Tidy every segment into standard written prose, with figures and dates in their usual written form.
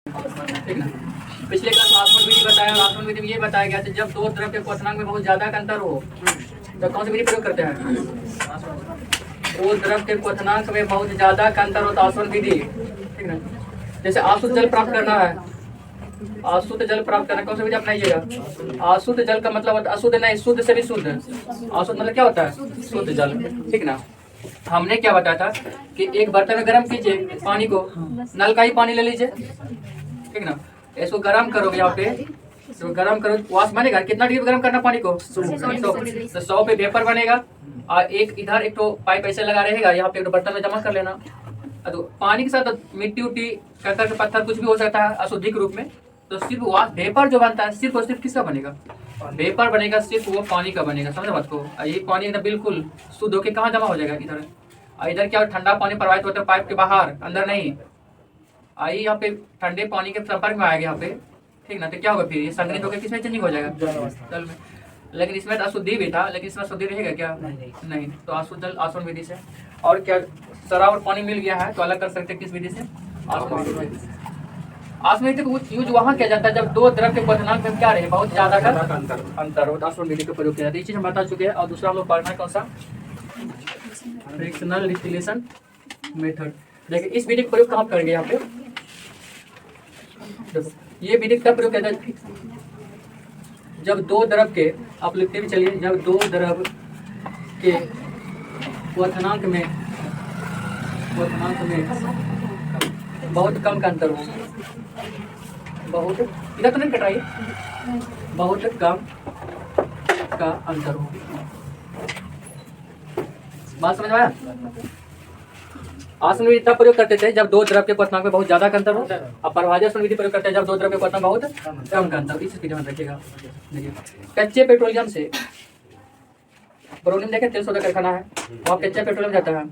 ठीक ना। पिछले क्लास में आसवन विधि बताया और आसवन विधि में ये बताया गया था जब दो द्रव के क्वथनांक में बहुत ज्यादा का अंतर हो तो कौन सी विधि प्रयोग करते हैं? दो द्रव के क्वथनांक में बहुत ज्यादा का अंतर हो तो आसवन विधि। ठीक ना। जैसे आशुद्ध जल प्राप्त करना है, अशुद्ध जल प्राप्त करना कौन सा विधि अपनाइएगा? अशुद्ध जल का मतलब होता है अशुद्ध नहीं, शुद्ध से भी शुद्ध। अशुद्ध मतलब क्या होता है? शुद्ध जल। ठीक ना। हमने क्या बताया था कि एक बर्तन में गर्म कीजिए पानी को, नल का ही पानी ले लीजिए। ठीक ना। इसको गर्म करोगे यहाँ पे, तो गर्म करो वाष्प बनेगा। कितना डिग्री गर्म करना पानी को? 100। तो 100 पे वेपर बनेगा और एक इधर एक तो पाइप ऐसे लगा रहेगा, यहाँ पे एक बर्तन में जमा कर लेना। तो पानी के साथ मिट्टी उट्टी कंकड़ पत्थर कुछ भी हो सकता है अशुद्धिक रूप में, तो सिर्फ वेपर जो बनता है सिर्फ और सिर्फ किसका बनेगा? वेपर बनेगा, सिर्फ वो पानी का बनेगा। समझ बात को? ये पानी एकदम बिल्कुल शुद्ध होकर कहाँ जमा हो जाएगा? इधर। और इधर क्या ठंडा पानी प्रवाहित होता है पाइप के बाहर, अंदर नहीं। आई यहाँ पे ठंडे पानी के संपर्क में आएगा यहाँ पे। ठीक ना। तो क्या होगा फिर? ये संग्रहित होकर किसमें चेंजिंग हो जाएगा? जल में। लेकिन इसमें अशुद्धि भी था, लेकिन इसमें अशुद्धि रहेगा क्या? नहीं। तो अशुद्ध जल आसवन विधि से। और क्या शराब और पानी मिल गया है तो अलग कर सकते हैं किस विधि से? आसवन विधि से। आसवन विधि का यूज वहाँ किया जाता है जब दो द्रव के क्वथनांक में क्या रहे बहुत ज्यादा का अंतर हो, आसवन विधि का प्रयोग किया जाता है। ये चीज हम बता चुके हैं। और दूसरा हम लोग पढ़ना है कौन सा? Frictional distillation method. देखिए इस विधि का प्रयोग कहाँ करेंगे? यहाँ पे देखो, ये विधि का प्रयोग किया जाता है जब दो द्रव के, आप लिखते भी चलिए, जब दो द्रव के क्वथनांक में बहुत कम का अंतर हो। बहुत इधर तो नहीं कटाइए, बहुत कम का अंतर हो। बात समझ में आया? आसवन विधि तब प्रयोग करते थे जब दो द्रव के क्वथनांक में बहुत ज्यादा का अंतर हो, और परभाजी आसवन विधि प्रयोग करते हैं जब दो द्रव के क्वथनांक बहुत कम का अंतर। इस ध्यान रखिएगा। देखिए कच्चे पेट्रोलियम से, पेट्रोलियम देखे तेल शोधक कारखाना है, वहाँ कच्चे पेट्रोलियम जाता है,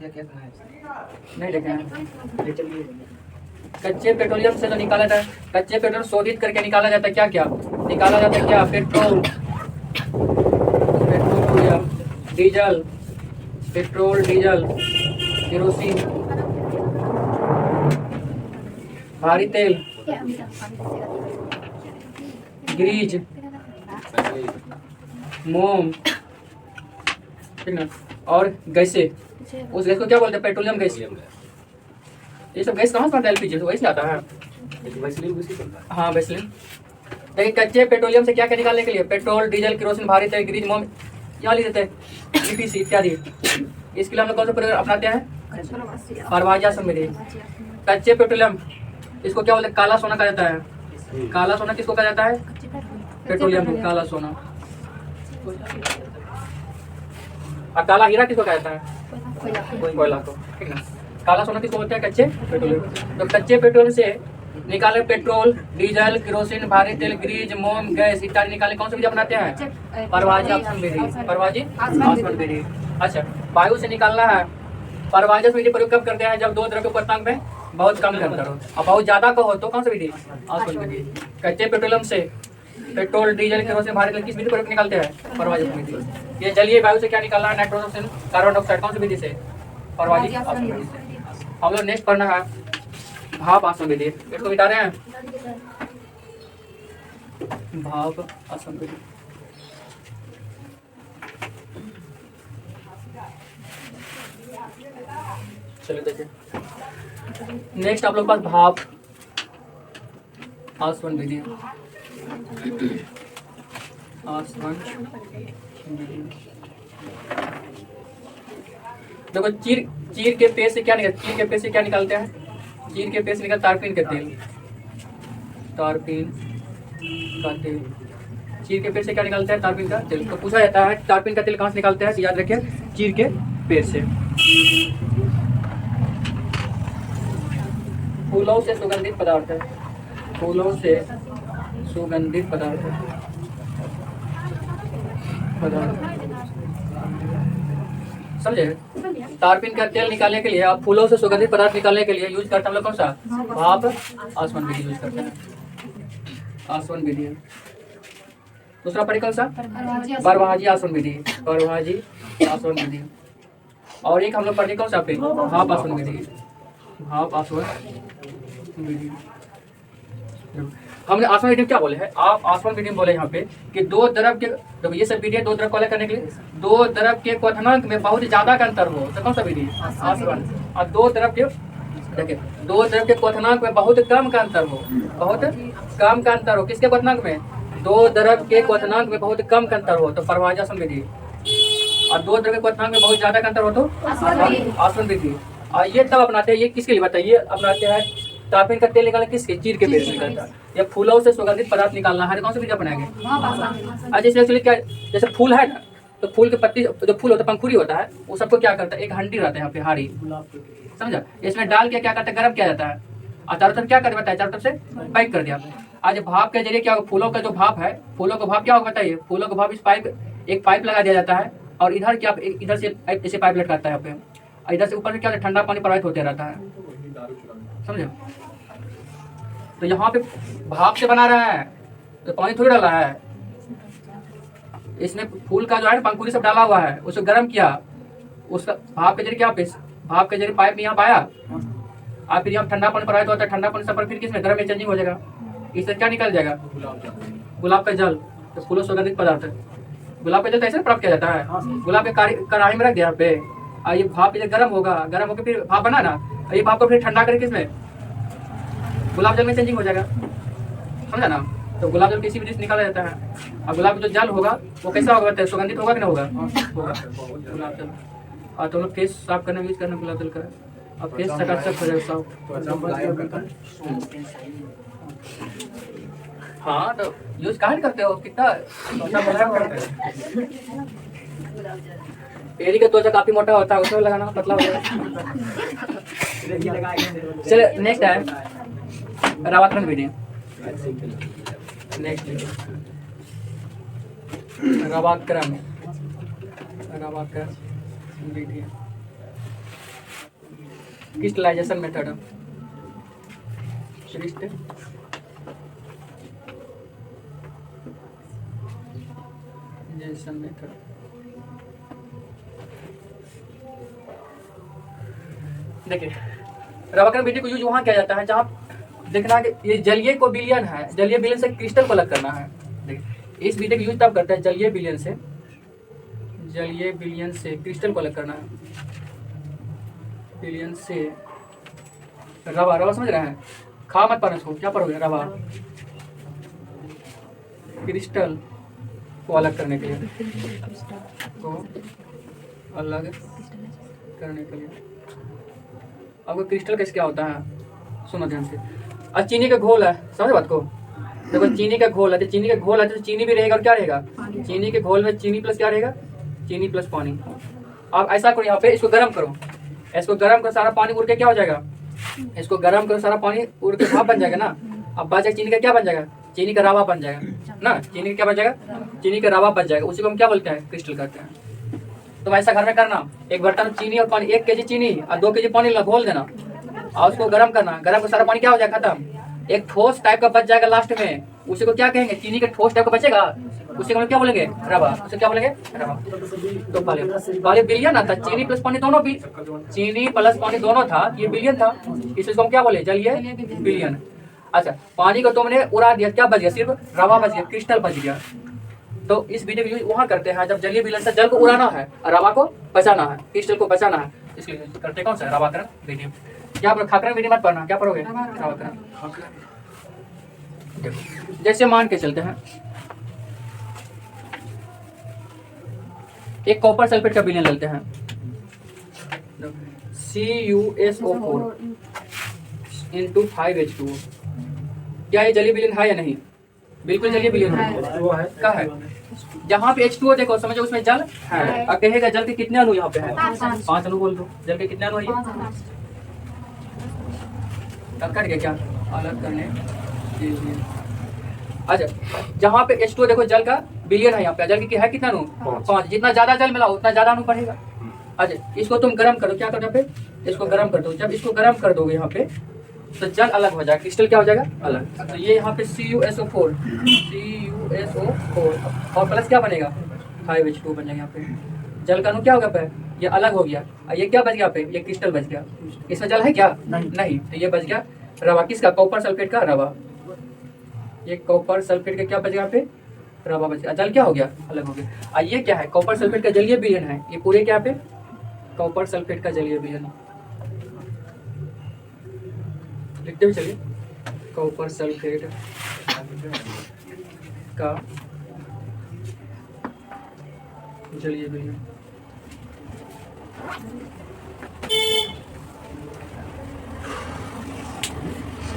नहीं देखे हैं? कच्चे पेट्रोलियम से तो निकाला जाता है, कच्चे पेट्रोल शोधित करके निकाला जाता है। क्या क्या निकाला जाता है? क्या? Petrol, diesel, petrol, diesel, kerosene, भारी तेल, ग्रीज, मोम। ठीक ना। और गैसे, उस गैस को क्या बोलते हैं? Petroleum gas. ये सब गैस कहाँ से बनता है? एलपीजी वैसे आता है। हाँ वैसलीन। देखिए कच्चे पेट्रोलियम से क्या क्या निकालने के लिए? पेट्रोल, डीजल, केरोसिन, भारी तेल, ग्रीज, मोम, यहाँ लिख देते हैं ईटीसी इत्यादि। इसके लिए हम लोग कौन सा प्रयोग अपनाते हैं? परभाजी आसवन विधि। कच्चे पेट्रोलियम, इसको क्या बोलते हैं? काला सोना कहा जाता है। काला सोना किसको कहा जाता है? पेट्रोलियम को काला सोना। और काला हीरा किसको कहा जाता है? कोयला को। ठीक ना। काला सोना किसको बोलते हैं? कच्चे पेट्रोलियम। तो कच्चे पेट्रोलियम से निकाले पेट्रोल, डीजल, केरोसिन, भारी तेल, ग्रीज, मोम, गैस इत्यादि निकाले कौन सी विधि अपनाते हैं? परभाजी आसवन विधि। परभाजी आसवन विधि। अच्छा, वायु से निकालना है, परभाजी आसवन विधि प्रयोग कब करते हैं? जब दो द्रव के क्वथनांक में बहुत कम का अंतर हो और बहुत ज्यादा का हो तो कौन सी विधि? आसवन विधि। कच्चे पेट्रोलियम से पेट्रोल, डीजल, केरोसिन, भारी तेल किस विधि प्रयोग निकालते हैं? परभाजी आसवन विधि। ये जलीय वायु से क्या निकालना है? नाइट्रोजन, कार्बन डाइऑक्साइड कौन सी विधि से? परभाजी आसवन विधि से। हम लोग नेक्स्ट पढ़ना है भाप आसवन विधि। इसको मिटा रहे हैं, भाप आसवन विधि। चलिए देखिए नेक्स्ट आप लोग पास भाप आसवन विधि। आसवन विधि देखो, चीर के पेड़ से क्या निकलता है? चीर के पेड़ से क्या निकालते हैं? चीर के पेड़ से निकलता तारपीन का तेल। तारपीन का तेल। चीर के पेड़ से क्या निकालते हैं? तारपीन का तेल। तो पूछा जाता है तारपीन का तेल कहाँ से निकालते हैं? याद रखिए चीर के पेड़ से। फूलों से सुगंधित पदार्थ है, फूलों से सुगंधित पदार्थ समझे? तारपीन का तेल निकालने के लिए, आप फूलों से सुगंधित पदार्थ निकालने के लिए यूज करते हैं हम लोग कौन सा? भाप आसवन विधि यूज करते हैं। आसवन विधि। दूसरा पढ़े कौन सा? परभाजी आसवन विधि। परभाजी आसवन विधि। और एक हम लोग पढ़े कौन सा पे? भाप आसवन विधि। भाप आसवन विधि। हमने आसमान मीडियम क्या बोले हैं, आप आसमान मीडियम बोले यहाँ पे कि दो द्रव के, देखो ये सब विधि है दो द्रव को अलग करने के लिए, दो द्रव के क्वथनांक में बहुत ज्यादा का अंतर हो तो कौन सा विधि, आसमान। और दो द्रव के, देखिए दो द्रव के क्वथनांक में बहुत कम का अंतर हो, बहुत कम का अंतर हो, किसके क्वथनांक में, दो द्रव के क्वथनांक में बहुत कम का अंतर हो तो प्रवाहजासन विधि, और दो द्रव के क्वथनांक में बहुत ज्यादा का अंतर हो तो आसवन विधि। और ये तब अपनाते हैं, ये किसके लिए बताइए, अपनाते हैं तापीन का तेल निकालना किसके, चीर के पेड़ से निकलता है, या फूलों से सुगंधित पदार्थ निकालना है, कौन सा विधि अपनाएंगे। अच्छा इसमें एक्चुअली क्या, जैसे फूल है ना, तो फूल के पत्ती जो फूल होता है पंखुड़ी होता है, वो सबको क्या करता है, एक हंडी रहता है यहाँ पे हाड़ी, समझा, इसमें डाल के क्या करता है, गर्म किया जाता है, और चारों तरफ क्या कर बताया, चारों तरफ से पैक कर दिया। आज भाप के जरिए क्या होगा, फूलों का जो भाप है, फूलों का भाप क्या होगा बताइए, फूलों का भाप इस पाइप, एक पाइप लगा दिया जाता है, और इधर क्या, इधर से ऐसे पाइप लटकाता है यहाँ पे, इधर से ऊपर से क्या ठंडा पानी प्रवाहित होते रहता है, समझे। तो यहाँ पे भाप से बना रहा है तो पानी थोड़ी डाला है, इसने फूल का जो है पंखुड़ी सब डाला हुआ है, उसे गर्म किया, उसका भाप के जरिए क्या, भाप के जरिए पाइप में यहाँ पाया, और फिर यहाँ ठंडा पानी प्रवाहित होता है, ठंडा पानी सब फिर किसमें, गर्म में चेंजिंग हो जाएगा, इससे क्या निकल जाएगा, गुलाब का जल, तो फूलों सुगंधित पदार्थ है, गुलाब का जल तो ऐसे प्राप्त किया जाता है, गुलाब के कढ़ाई में रख दिया यहाँ पे, और ये भाप जब गर्म होगा, गर्म होकर फिर भाप बना ना, ये भाप को फिर ठंडा करके किसमें, गुलाब जल में चेंजिंग हो जाएगा, समझा ना। तो गुलाब जल किसी भी से निकाला जाता है, और गुलाब जो जल होगा वो कैसा होगा, सुगंधित होगा कि नहीं होगा, गुलाब जल। और तो लोग फेस साफ करने यूज करना गुलाब जल का, और फेस चकाचक हो जाएगा साफ। हाँ तो यूज कहाँ करते हो, कितना पेड़ी का त्वचा काफी मोटा होता है, उसमें लगाना पतला हो जाएगा। चलिए नेक्स्ट है रावाकरण विधि, नेक्स्ट रवाकरण, रवाकरण विधि क्रिस्टलाइजेशन मेथड, क्रिस्टलाइजेशन मेथड। देखिए रवाकरण विधि को यूज वहाँ किया जाता है जहाँ देखना कि ये जलीय को बिलियन है, जलीय बिलियन से क्रिस्टल को अलग करना है। देखिए इस विधि का यूज तब करते हैं जलीय बिलियन से क्रिस्टल को अलग करना है, बिलियन से रवा, रवा समझ रहे हैं, खा मत पाना इसको, क्या पढ़ोगे, रवा क्रिस्टल को अलग करने के लिए, को अलग करने के लिए। अब क्रिस्टल कैसे क्या होता है, सुनो ध्यान से। और चीनी का घोल है, समझ बात को, देखो चीनी का घोल है, तो चीनी का घोल है तो चीनी भी रहेगा और क्या रहेगा, चीनी के घोल में चीनी प्लस क्या रहेगा, चीनी प्लस पानी। अब ऐसा करो यहाँ पे, इसको गर्म करो, इसको गर्म करो, सारा पानी उड़ के क्या हो जाएगा, इसको गर्म करो, सारा पानी उड़ के भाप बन जाएगा ना। अब बच चीनी का क्या बन जाएगा, चीनी का रवा बन जाएगा ना, चीनी का क्या बन जाएगा, चीनी का रवा बन जाएगा, उसी को हम क्या बोलते हैं, क्रिस्टल कहते हैं। तो ऐसा घर में करना, एक बर्तन में चीनी और पानी, 1 kg चीनी और 2 kg पानी घोल देना, और उसको गर्म करना, गर्म कर सारा पानी क्या हो जाएगा खत्म, एक ठोस टाइप का बच जाएगा लास्ट में, उसी को क्या कहेंगे, चीनी का ठोस टाइप का बचेगा, उसी को हम क्या बोलेंगे, रवा, उसे क्या बोलेंगे, रवा। तो पहले बिलियन आता, चीनी प्लस पानी दोनों भी, चीनी प्लस पानी दोनों था, ये बिलियन था, इसको हम क्या बोले, जलीय बिलियन। अच्छा पानी को तुमने उड़ा दिया, क्या बच गया, सिर्फ रवा बच गया, क्रिस्टल बच गया। तो इस विधि को वहाँ करते हैं जब जलीय बिलियन से जल को उड़ाना है और रवा को बचाना है, क्रिस्टल को बचाना है, इसलिए करते कौन सा, रवाकरण विधि। क्या पर खाकरण विधि मत पढ़ना, क्या पढ़ोगे, रवाकरण। जैसे मान के चलते हैं एक कॉपर सल्फेट का विलयन लेते हैं, CuSO4 into 5H2O। क्या ये जलीय विलयन है या नहीं, बिल्कुल जलीय विलयन है, क्या है, जहाँ पे H2O देखो समझो उसमें जल है, और कहेगा जल के कितने अणु यहाँ पे है, 5 अणु बोल दो, जल के कितने अणु है, कट गया क्या, अलग करने। अच्छा जहाँ पे H2O देखो जल का बिलियन है, यहाँ पे जल की है कितना अणु, 5, जितना ज्यादा जल मिला उतना ज्यादा अणु बढ़ेगा। अच्छा इसको तुम गर्म करो, क्या करो यहाँ पे, इसको गर्म कर दो, जब इसको गर्म कर दोगे यहाँ पे तो जल अलग हो जाएगा, क्रिस्टल क्या हो जाएगा, अलग। तो ये यहाँ पे CuSO4 और प्लस क्या बनेगा, 5H2O बन जाएगा। यहाँ पे जल का अणु क्या होगा पे, ये अलग हो गया, और ये क्या बच गया पे, ये क्रिस्टल बच गया। इसमें जल है क्या, नहीं, तो ये बच गया रवा, किसका, कॉपर सल्फेट का रवा। ये कॉपर सल्फेट का क्या बच गया यहाँ पे, रवा बच गया। जल क्या हो गया, अलग हो गया। ये क्या है, कॉपर सल्फेट का जलीय विलयन है। ये पूरे क्या पे, कॉपर सल्फेट का जलीय विलयन। लिखते हुए चलिए, कॉपर सल्फेट का जलीय विलयन।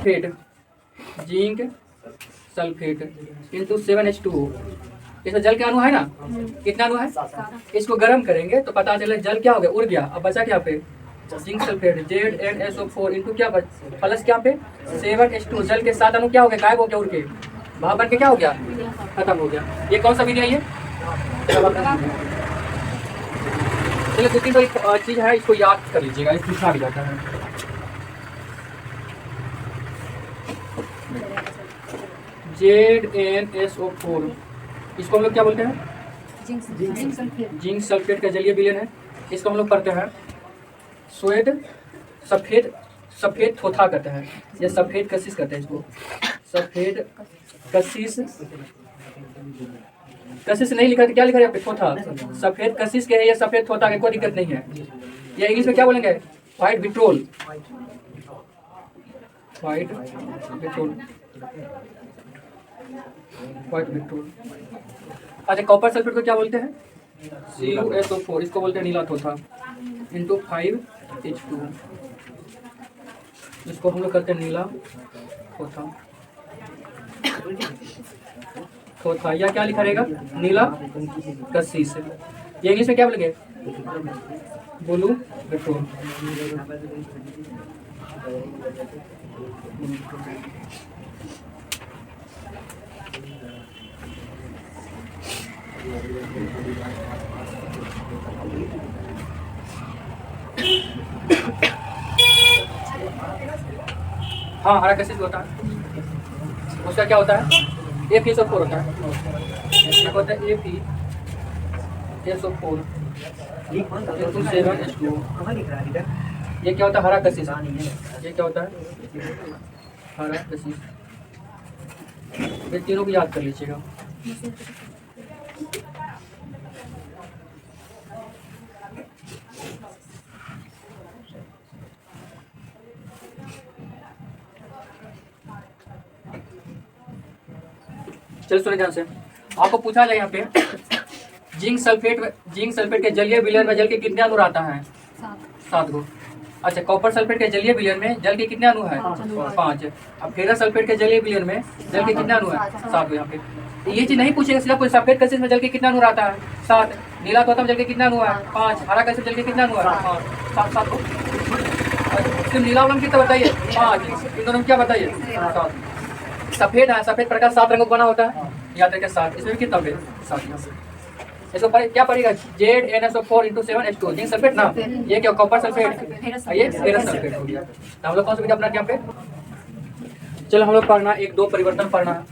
फेट जिंक सल्फेट इंटू 7H2O। इसमें जल के अणु है ना, कितना अणु है, इसको गर्म करेंगे तो पता चले जल क्या हो गया, उड़ गया। अब बचा क्या पे, जिंक सल्फेट ZnSO4 इंटू क्या प्लस क्या पे 7H2। जल के साथ अणु क्या हो गया, गायब हो गया, उड़ के भाप बन के क्या हो गया, खत्म हो गया। ये कौन सा विधि है, ये चलिए 2-3 तो चीज है, इसको याद कर लीजिएगा, ये पूछा भी जाता है। ZnSO4 इसको हम लोग क्या बोलते हैं, जिंक सल्फेट का जलीय विलयन है। इसको हम लोग करते हैं श्वेत सफेद, सफेद थोथा कहते हैं, या सफेद कशिश कहते हैं इसको। सफेद कशिश, कशिश नहीं लिखा तो क्या लिखा है, थोथा। सफेद कशिश के है या सफेद थोथा के, कोई दिक्कत नहीं है। या इंग्लिश में क्या बोलेंगे, white vitriol, white vitriol, white vitriol. अच्छा, कॉपर सल्फेट को क्या बोलते हैं, CuSO4, इसको बोलते हैं नीला थोथा इंटू 5H2। इसको हम लोग करते हैं नीला थोथा, थोथा। या क्या लिखा रहेगा, नीला कशिश। ये इंग्लिश में क्या बोलेंगे, ब्लू विट्रोल। हाँ, हरा कशिश होता है, उसका क्या होता है, FeSO4 होता है। क्या होता है, FeSO4 7H2। ये क्या होता है, हरा कशिश। ये क्या होता है, हरा कशिश। ये तीनों को याद कर लीजिएगा। चलो सुनिए ध्यान से, आपको पूछा जाए यहाँ पे जिंक सल्फेट के जलीय विलयन में जल के कितने अणु आता है, 7 गो। अच्छा, कॉपर सल्फेट के जलीय विलयन में जल के कितने अणु है, 5। अब फेरस सल्फेट के जलीय विलयन में जल के कितने अणु है, 7 गो। यहाँ पे ये चीज नहीं पूछेगा, सिर्फ कोई सफेद कशिश में जल के कितना अणु आता है, 7। नीला तोता में जल के कितना अणु है, 5। हरा कशिश जल के कितना अणु है, 7 को। सिर्फ नीला वाला कितना बताइए, 5। इन दोनों में क्या बताइए, 7। सफेद है, सफेद प्रकाश 7 रंगों का बना होता है, याद रखें 7। इसमें भी कितना पे 7। इसको क्या पड़ेगा, ZnSO4 into 7H2, zinc sulphate ना, ये क्या कॉपर सल्फेट, ये फेरस सल्फेट हो गया। हम लोग कौन सा विधि अपना यहाँ पे, चलो हम लोग पढ़ना 1-2 परिवर्तन पढ़ना है।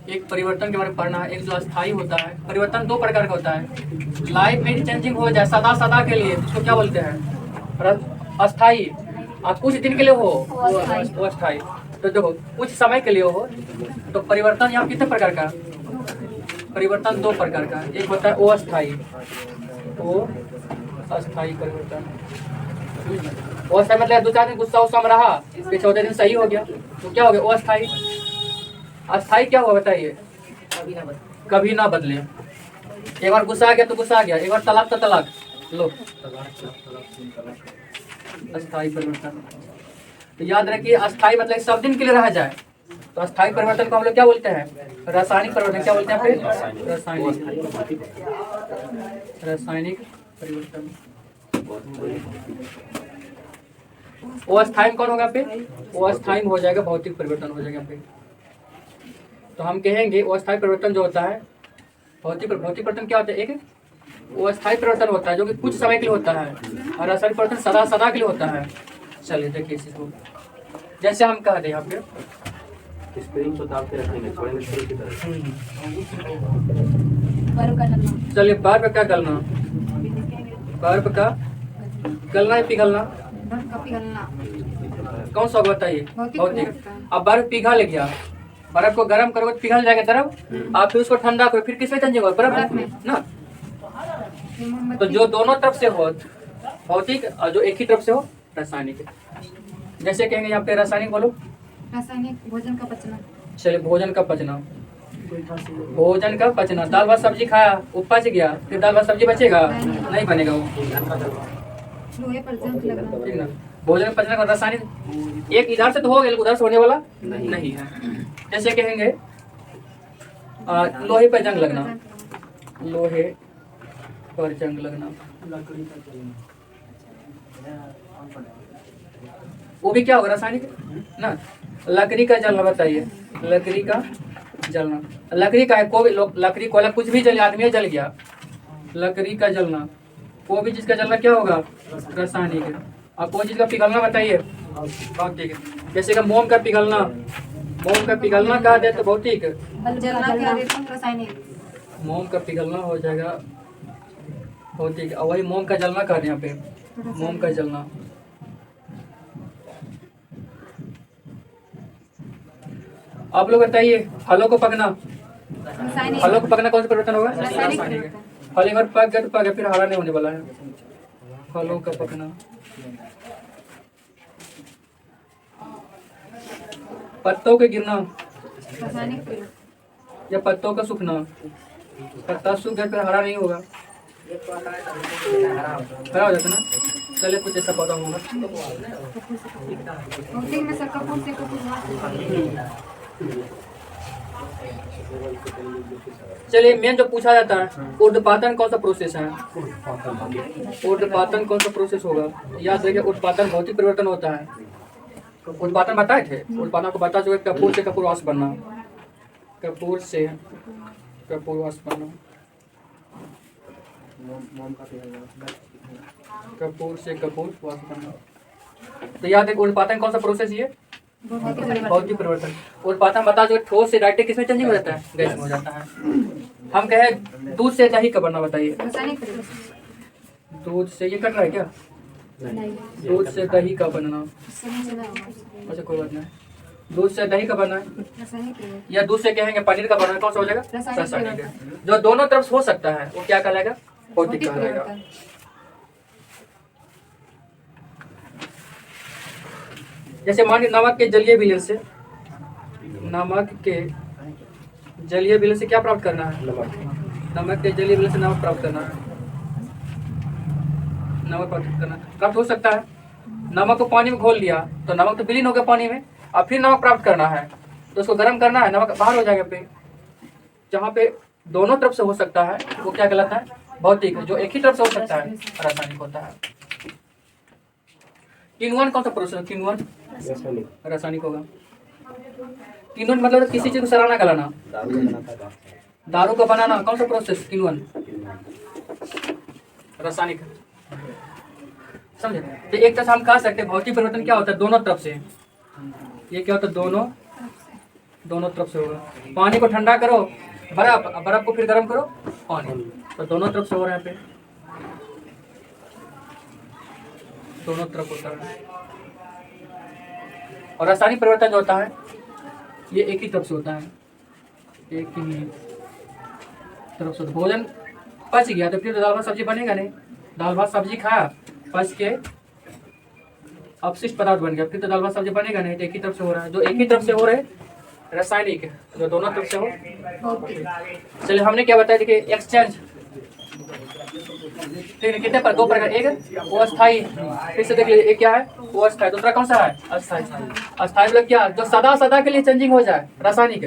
एक परिवर्तन के बारे में पढ़ना है, एक जो अस्थाई होता है। परिवर्तन 2 प्रकार का होता है, लाइफ में चेंजिंग हो जाए सदा सदा के लिए, उसको क्या बोलते हैं, अस्थाई। आप कुछ दिन के लिए हो वो अस्थाई, तो देखो कुछ समय के लिए हो। तो परिवर्तन यहाँ कितने प्रकार का, परिवर्तन 2 प्रकार का। एक होता है अस्थाई, अस्थाई परिवर्तन। अस्थाई मतलब 2-4 दिन गुस्सा उस्सा में रहा, फिर 14 दिन सही हो गया, तो क्या हो गया अस्थाई। अस्थाई क्या हुआ बताइए, कभी ना बदले। एक बार गुस्सा आ गया तो गुस्सा आ गया, एक बार तलाक तो तलाक लो, अस्थाई परिवर्तन। तो याद रखिए, अस्थाई मतलब सब दिन के लिए रह जाए, तो अस्थाई परिवर्तन को हम लोग क्या बोलते हैं, रासायनिक परिवर्तन। क्या बोलते हैं फिर, रासायनिक परिवर्तन। वो अस्थाई कौन होगा पे, वो अस्थाई हो जाएगा भौतिक परिवर्तन हो जाएगा पे। तो हम कहेंगे वो अस्थाई परिवर्तन जो होता है, भौतिक परिवर्तन क्या होता है, एक वो अस्थाई परिवर्तन होता है जो कि कुछ समय के लिए होता है, और रासायनिक परिवर्तन सदा सदा के लिए होता है। चलिए देखिए इसको, जैसे हम कह दें यहाँ पे स्प्रिंग को दाब के रखेंगे, छोड़ेंगे स्प्रिंग की तरह। चलिए बर्फ का गलना, बर्फ का गलना या पिघलना, कौन सा बताइए, भौतिक। अब बर्फ पिघल गया, बर्फ को गर्म करोगे तो पिघल जाएगा बर्फ, आप फिर उसको ठंडा करो, फिर किसमें चेंज होगा? बर्फ में ना। तो जो दोनों तरफ से हो भौतिक और जो एक ही तरफ से हो रासायनिक। जैसे कहेंगे यहाँ पे रासायनिक बोलो। रासायनिक भोजन का पचना। चलिए भोजन का पचना, भोजन का पचना। दाल भात सब्जी खाया, वो पच गया, फिर दाल भात सब्जी बचेगा? नहीं बनेगा वो, लोहे पर जंग लगना। ठीक ना। भोजन का पचना का रासायनिक एक इधर से तो हो गया, उधर से होने वाला नहीं है। जैसे कहेंगे लोहे पर जंग लगना, लोहे पर जंग लगना, वो भी क्या होगा? रासायनिक ना। लकड़ी का जलना, बताइए लकड़ी का जलना, लकड़ी का है कोई लकड़ी कोयला कुछ भी जले, आदमी जल गया। लकड़ी का जलना, कोई भी चीज का जलना क्या होगा? रासायनिक। और कोई चीज का पिघलना बताइए? भौतिक। जैसे कि मोम का पिघलना, मोम का पिघलना कहा जाए तो भौतिक, जलना क्या रासायनिक। मोम का पिघलना हो जाएगा भौतिक, और वही मोम का जलना कहा यहाँ पे, मोम का जलना। आप लोग बताइए फलों को पकना, रासायनिक। फलों को पकना कौन सा परिवर्तन होगा? रासायनिक रासायनिक। फल एक बार पक गया तो पक गया, फिर हरा नहीं होने वाला है। फलों का पकना, पत्तों के गिरना रासायनिक। या पत्तों का सूखना, पत्ता सूख गया फिर हरा नहीं होगा, हरा हो जाता ना। चलिए कुछ ऐसा पौधा होगा। भौतिक में सब कपूर से कपूर। चलिए मेन जो पूछा जाता है ऊर्ध्वपातन कौन सा प्रोसेस है? ऊर्ध्वपातन कौन सा प्रोसेस होगा? याद रखिए ऊर्ध्वपातन भौतिक परिवर्तन होता है। ऊर्ध्वपातन बताए थे, ऊर्ध्वपातन को बता चुके, कपूर से कपूरवास बनना, कपूर से कपूरवास बनना, कपूर से कपूरवास बनना। तो याद है ऊर्ध्वपातन कौन सा प्रोसेस ये? भौतिक परिवर्तन। ऊर्ध्वपातन बता जो ठोस से डायरेक्ट किसमें चेंजिंग हो जाता है? गैस में हो जाता है। हम कहे दूध से दही का बनना, बताइए। रासायनिक। दूध से, ये कट रहा है क्या? दूध से दही का बनना, अच्छा कोई बात नहीं। दूध से दही का बनना है या दूध से कहेंगे पनीर का बनना, कौन सा हो जाएगा? रासायनिक। जो दोनों तरफ हो सकता है वो क्या कहलाएगा? भौतिक कहलाएगा। जैसे मान लीजिए नमक के जलीय विलयन से, नमक के जलीय विलयन से क्या प्राप्त करना है? नमक के जलीय विलयन से नमक प्राप्त करना है, नमक प्राप्त करना प्राप्त हो सकता है। नमक को पानी में घोल लिया तो नमक तो विलीन हो गया पानी में, अब फिर नमक प्राप्त करना है तो उसको गर्म करना है, नमक बाहर हो जाएगा। पे जहाँ पे दोनों तरफ से हो सकता है वो क्या कहलाता है? भौतिक। जो एक ही तरफ से हो सकता है रासायनिक होता है। किण्वन कौन सा प्रोसेस? किण्वन रासायनिक होगा। किण्वन मतलब किसी चीज को सराहना गलाना, दारू का बनाना, कौन सा प्रोसेस? किण्वन रासायनिक। समझे? तो एक तरह से हम कह सकते हैं भौतिक परिवर्तन क्या होता है? दोनों तरफ से। ये क्या होता है? दोनों तरफ से होगा। पानी को ठंडा करो, बर्फ को फिर गर्म करो, पानी, तो दोनों तरफ से हो रहा है। पे दोनों तरफ होता है। और रासायनिक परिवर्तन जो होता है ये एक ही तरफ से होता है, एक ही तरफ से। भोजन पच गया तो फिर तो दाल भात सब्जी बनेगा नहीं। दाल भात सब्जी खाया, पच के अपशिष्ट पदार्थ बन गया, फिर तो दाल भात सब्जी बनेगा नहीं। तो एक ही तरफ से हो रहा है। जो एक ही तरफ से हो रहे रासायनिक, जो दोनों तरफ से हो। चलिए हमने क्या बताया? देखिए एक्सचेंज, ठीक है, कितने पर? दो प्रकार, एक वो अस्थाई, फिर से देख लीजिए, एक क्या है? वो अस्थाई, दूसरा कौन सा है? अस्थाई। अस्थाई मतलब क्या? जो सदा के लिए चेंजिंग हो जाए, रासायनिक।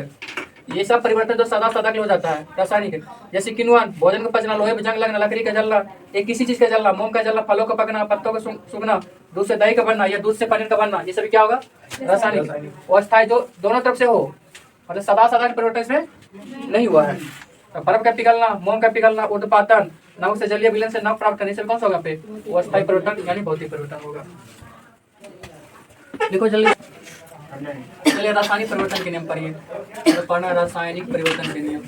ये सब परिवर्तन जो सदा के लिए हो जाता है, रासायनिक। जैसे किण्वन, भोजन का पचना, लोहे में जंग लगना, लकड़ी का जलना, एक किसी चीज का जलना, मोम का जलना, फलों का पकना, पत्तों का सूखना, दूध से दही का बनना या दूध से पनीर का बनना, ये सभी क्या होगा? रासायनिक। वो अस्थाई जो दोनों तरफ से हो, मतलब सदा के परिवर्तन इसमें नहीं हुआ है। तो बर्फ का पिघलना, मोम का पिघलना, ऊर्ध्वपातन, नमक से जलीय विलयन से नमक प्राप्त करने से कौन सा होगा? पे वो अस्थायी परिवर्तन यानी भौतिक परिवर्तन होगा। देखो जल्दी, चलिए रासायनिक परिवर्तन के नियम पढ़िए। तो पढ़ना रासायनिक परिवर्तन के नियम,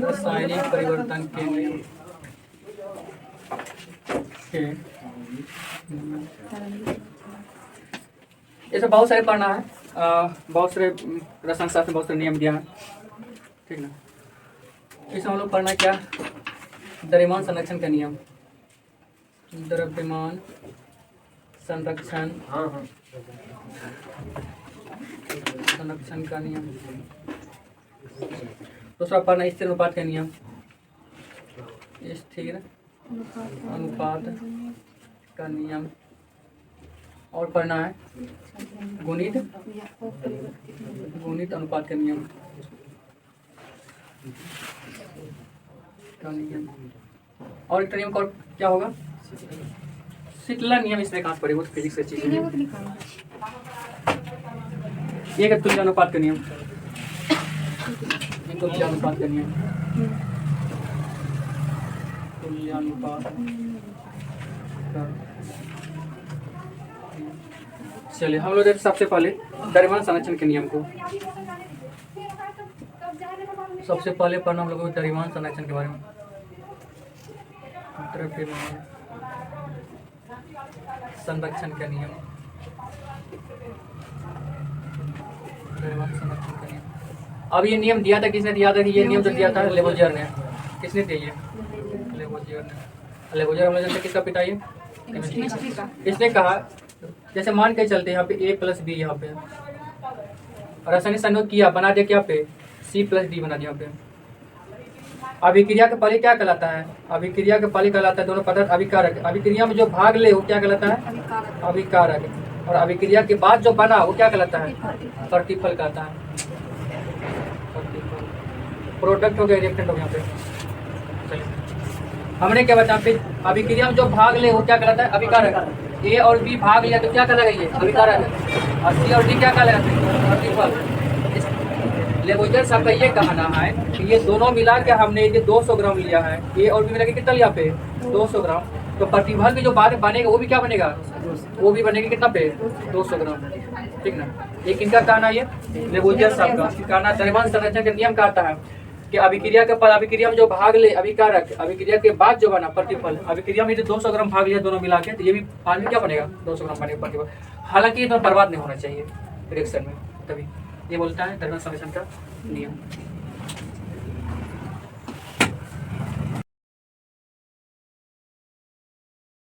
रासायनिक परिवर्तन के नियम ये सब बहुत सारे पढ़ना है। बहुत सारे रसायन शास्त्र में बहुत सारे नियम दिया है, ठीक ना। इसमें हम लोग पढ़ना क्या, द्रव्यमान संरक्षण का नियम, द्रव्यमान संरक्षण संरक्षण का नियम। दूसरा पढ़ना स्थिर अनुपात का नियम, स्थिर अनुपात का नियम। और पढ़ना है गुणित अनुपात का नियम और एक नियम और क्या होगा, शीतला नियम। इसमें कहाँ से पढ़ेगा, तो फिजिक्स की चीज है। एक है तुल्यानुपात का नियम, तुल्यानुपात का नियम, तुल्यानुपात का। चलिए हम लोग सबसे पहले द्रव्यमान संरक्षण के नियम को सबसे पहले पढ़ना हम लोगों को द्रव्यमान संरक्षण के बारे में। द्रव्यमान संरक्षण का नियम, द्रव्यमान संरक्षण का नियम। अब ये नियम दिया था, किसने दिया था कि ये नियम जो दिया था लेवोजियर ने। किसने दिया ये, लेवोजियर ने। लेवोजियर हम लोग जानते हैं किसका पिता ये, केमिस्ट्री का। इसने कहा जैसे मान के चलते यहाँ पे a + b यहाँ पे और रासायनिक संयोग किया, बना दिया क्या पे C + D बना दिया यहाँ पे। अभिक्रिया के पहले क्या कहलाता है, अभिक्रिया के पहले कहलाता है दोनों पदार्थ अभिकारक। अभिक्रिया में जो भाग ले वो क्या कहलाता है, अभिकारक। और अभिक्रिया के बाद जो बना वो क्या कहलाता है, प्रतिफल कहलाता है। प्रोडक्ट हो गया, रिएक्टेंट हो गया यहाँ पे। चलिए हमने क्या बताया फिर, अभिक्रिया में जो भाग ले वो क्या कहलाता है, अभिकारक। ए और बी भाग लिया तो क्या कहलाएगा ये, अभिकारक। और सी और डी क्या कहलाएगा, प्रतिफल। लेवोजियर साहब का ये कहना है कि ये दोनों मिला के हमने ये 200 ग्राम लिया है, ए और बी मिला के कितना लिया पे 200 ग्राम, तो प्रतिफल की जो बाद में बनेगा वो भी क्या बनेगा, वो भी बनेगा कितना पे 200 ग्राम, ठीक ना। ये किनका कहना है, ये लेवोजियर साहब का कहना। द्रव्यमान संरक्षण का नियम कहता है कि अभिक्रिया के पर अभिक्रिया में जो भाग ले अभिकारक, अभिक्रिया के बाद जो बना प्रतिफल। अभिक्रिया में जो 200 ग्राम भाग लिया दोनों मिला के, तो ये भी पानी क्या बनेगा 200 ग्राम बनेगा प्रतिफल। हालांकि ये तो बर्बाद नहीं होना चाहिए रिएक्शन में, तभी ये बोलता है द्रव्यमान संरक्षण का नियम।